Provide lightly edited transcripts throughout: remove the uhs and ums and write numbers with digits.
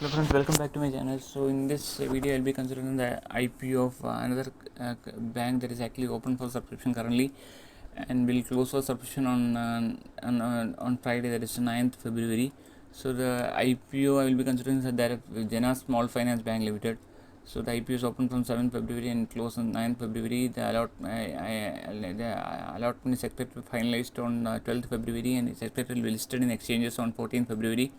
Hello friends, welcome back to my channel. So in this video I'll be considering the IPO of another bank that is actually open for subscription currently and will close for subscription on Friday, that is 9th February. So the IPO I will be considering is that of Jana Small Finance Bank Limited. So the IPO is open from 7th February and closed on 9th February. The allotment is expected to be finalized on 12th February and is expected to be listed in exchanges on 14th February.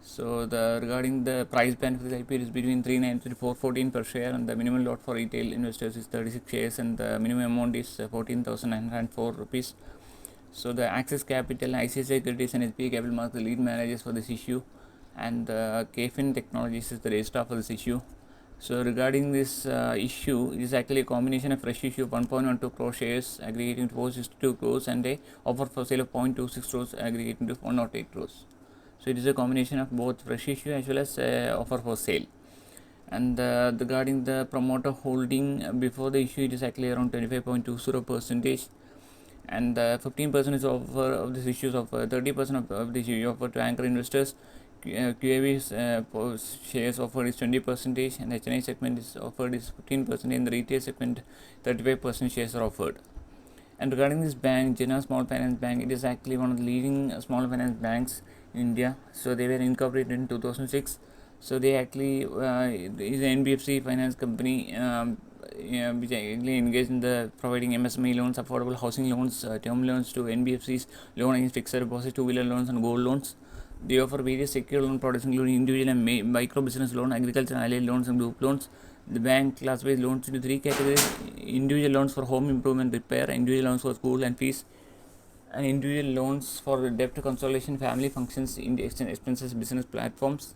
So regarding the price band for this IPO is between 390 to 414 per share, and the minimum lot for retail investors is 36 shares, and the minimum amount is 14,904 rupees. So the Access Capital, ICICI Securities, and SBA Capital Markets the lead managers for this issue, and KFin Technologies is the registrar for this issue. So regarding this issue, it is actually a combination of fresh issue of 1.12 crore shares aggregating to 462 crores and a offer for sale of 0.26 crores aggregating to 108 crores. So it is a combination of both fresh issue as well as offer for sale. And regarding the promoter holding before the issue, it is actually around 25.20%, and 15% is offer of this issues of 30% of the issue offer to anchor investors. QAV's shares offered is 20%, and the HNI segment is offered is 15%, and the retail segment 35% shares are offered. And regarding this bank, Jana Small Finance Bank, it is actually one of the leading small finance banks in India. So they were incorporated in 2006. So they actually is an NBFC finance company which actually engaged in the providing MSME loans, affordable housing loans, term loans to NBFCs, loan against fixed deposits, two-wheeler loans, and gold loans. They offer various secure loan products including individual and micro business loan, agriculture and allied loans, and group loans. The bank classifies loans into three categories: individual loans for home improvement repair, individual loans for school and fees, and individual loans for debt consolidation, family functions, expenses, business platforms,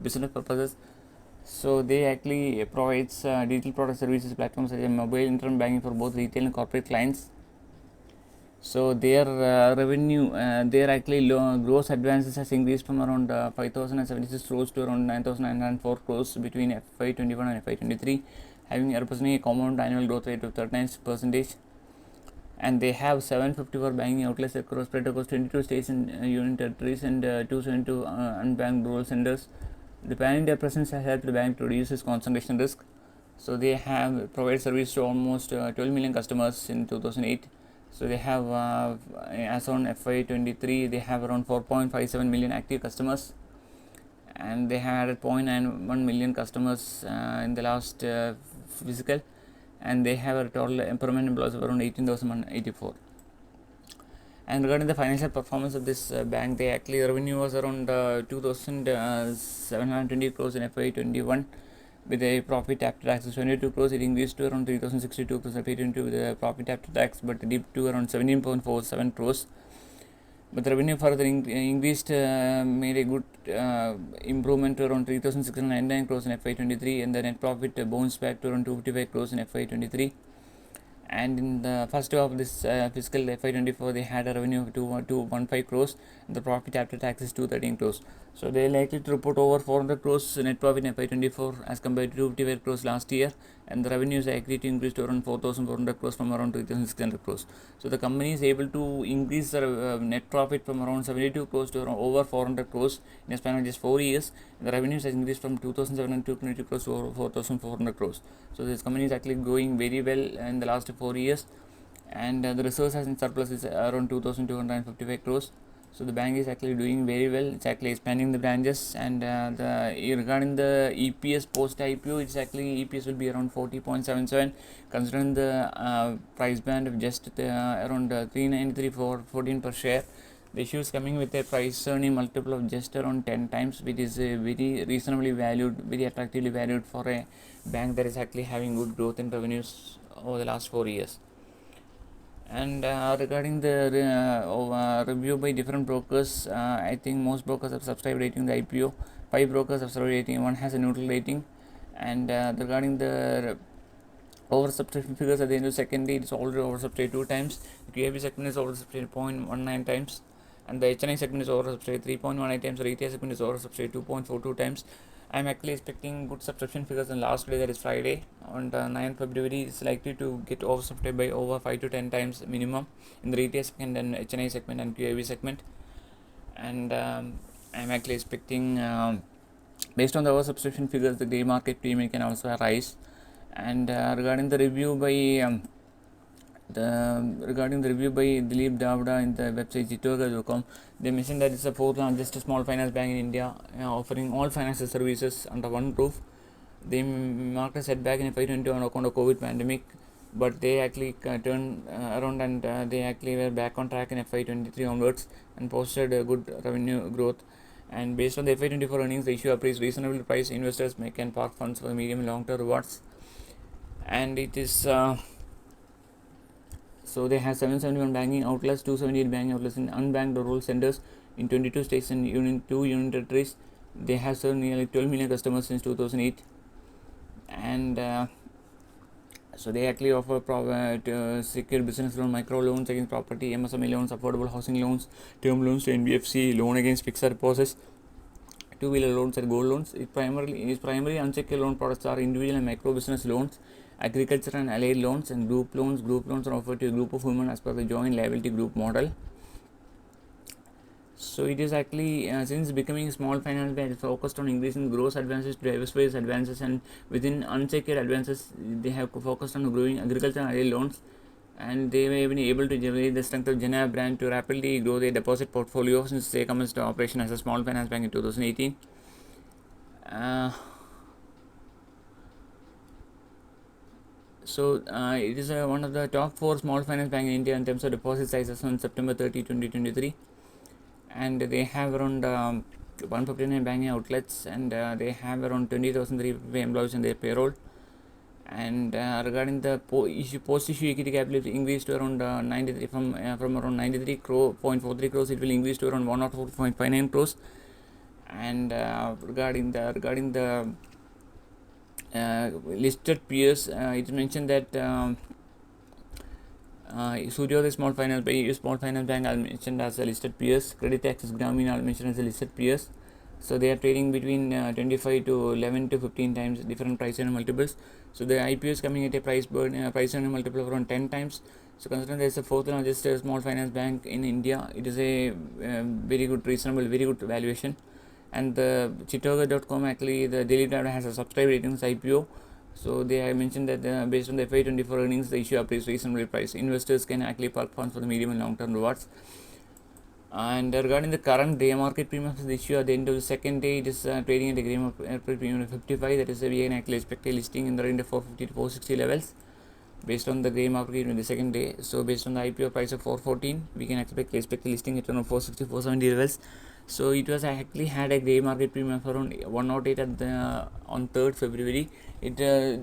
business purposes. So they actually provides digital product services platforms such as mobile internet banking for both retail and corporate clients. So their revenue, their actually gross advances has increased from around 5,076 crores to around 9,904 crores between FY21 and FY23, having representing a compound annual growth rate of 39%. And they have 754 banking outlets across spread across 22 states and union territories, and 272 unbanked rural centers. The pan-India presence has helped the bank to reduce its concentration risk. So they have provided service to almost 12 million customers in 2008. So they have, as on FY23, they have around 4.57 million active customers, and they had 0.91 million customers in the last fiscal, and they have a total permanent employees of around 18,184. And regarding the financial performance of this bank, they actually revenue was around 2,720 crores in FY21, with a profit after tax of 22 crores. It increased to around 3,062 crores FY22 with a profit after tax, but dipped to around 17.47 crores. But the revenue further increased, made a good improvement to around 3,699 crores in FY23, and the net profit bounced back to around 255 crores in FY23. And in the first half of this fiscal FY24, they had a revenue of 215 crores, and the profit after tax is 213 crores. So they are likely to report over 400 crores net profit in FY24 as compared to 255 crores last year, and the revenue is likely to increase to around 4,400 crores from around 3,600 crores. So the company is able to increase the net profit from around 72 crores to around over 400 crores in a span of just 4 years. The revenues has increased from 2,722 crores to over 4,400 crores. So this company is actually going very well in the last 4 years, and the reserves has in surplus is around 2,255 crores. So the bank is actually doing very well. It's actually expanding the branches, and regarding the EPS post IPO, it's actually EPS will be around 40.77, considering the price band of just around 393 for 14 per share. The issue is coming with a price earning multiple of just around 10 times, which is very reasonably valued, very attractively valued for a bank that is actually having good growth in revenues over the last 4 years. And regarding the review by different brokers, I think most brokers have subscribed rating the IPO. 5 brokers have subscribed rating, 1 has a neutral rating. And regarding the oversubscription figures at the end of secondary, it is already oversubscribed 2 times. The QAB segment is oversubscribed 0.19 times, and the HNI segment is oversubscribed 3.18 times. The retail segment is oversubscribed 2.42 times. I am actually expecting good subscription figures on last day, that is Friday, on 9th February. It's likely to get oversubscribed by over 5 to 10 times minimum in the retail segment and HNI segment and QAB segment. And I am actually expecting Based on the oversubscription figures, the grey market premium can also rise. And regarding the review by Dilip Davda in the website jitoga.com, they mentioned that it's the fourth largest small finance bank in India, offering all financial services under one roof. They marked a setback in FY20 on account of COVID pandemic, but they actually turned around, and they actually were back on track in FY23 onwards and posted a good revenue growth. And based on the FY24 earnings, the issue appears reasonably priced. Investors can park funds for the medium and long term rewards. And it is so they have 771 banking outlets, 278 banking outlets in unbanked rural centers in 22 states and two union territories. They have served nearly 12 million customers since 2008. And so they actually offer secure business loan, micro loans against property, MSME loans, affordable housing loans, term loans to NBFC, loan against fixed deposits, two-wheeler loans and gold loans. Its primary unsecured loan products are individual and micro business loans, agriculture and allied loans, and group loans. Group loans are offered to a group of women as per the joint liability group model. So it is actually since becoming a small finance bank, it's focused on increasing gross advances to diversify advances, and within unsecured advances they have focused on growing agriculture and allied loans, and they have been able to generate the strength of Jana brand to rapidly grow their deposit portfolio since they commenced operation as a small finance bank in 2018. It is one of the top 4 small finance bank in India in terms of deposit sizes on September 30, 2023. And they have around 159 banking outlets, and they have around 20,350 employees in their payroll. And regarding the post-issue equity capital, it increased to around 93 from around 93.43 crores, it will increase to around 104.59 crores. And regarding the listed peers, it mentioned that Suryoday Small Finance Bank are mentioned as a listed peers. Credit Access Grameen are mentioned as a listed peers. So they are trading between 25 to 11 to 15 times different price earning multiples. So the IPO is coming at a price earning multiple of around 10 times. So considering there is a fourth largest small finance bank in India, it is a very good valuation. And the Chitoga.com, actually the Daily Data has a subscribe ratings IPO. So they have mentioned that based on the FY24 earnings, the issue appears reasonably priced. Investors can actually park funds for the medium and long term rewards. And regarding the current grey market premium for the issue, at the end of the second day, it is trading at a grey market premium of 55. That is, we can actually expect a listing in the range of 450 to 460 levels based on the grey market premium in the second day. So based on the IPO price of 414, we can expect a listing at around 460 470 levels. So it was actually had a grey market premium of around 108 on 3rd February. It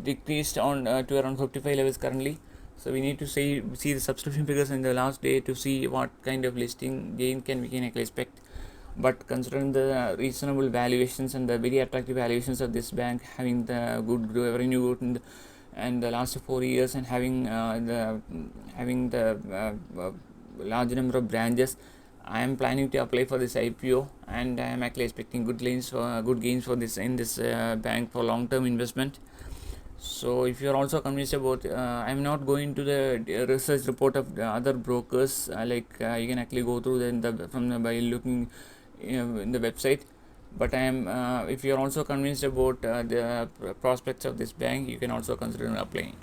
decreased on to around 55 levels currently. So we need to see the subscription figures in the last day to see what kind of listing gain we can expect. But considering the reasonable valuations and the very attractive valuations of this bank, having the good revenue growth in the last 4 years, and having the large number of branches, I am planning to apply for this IPO, and I am actually expecting good gains for this bank for long term investment. So if you are also convinced about, I am not going to the research report of the other brokers. You can actually go through by looking in the website. But I am, if you are also convinced about the prospects of this bank, you can also consider applying.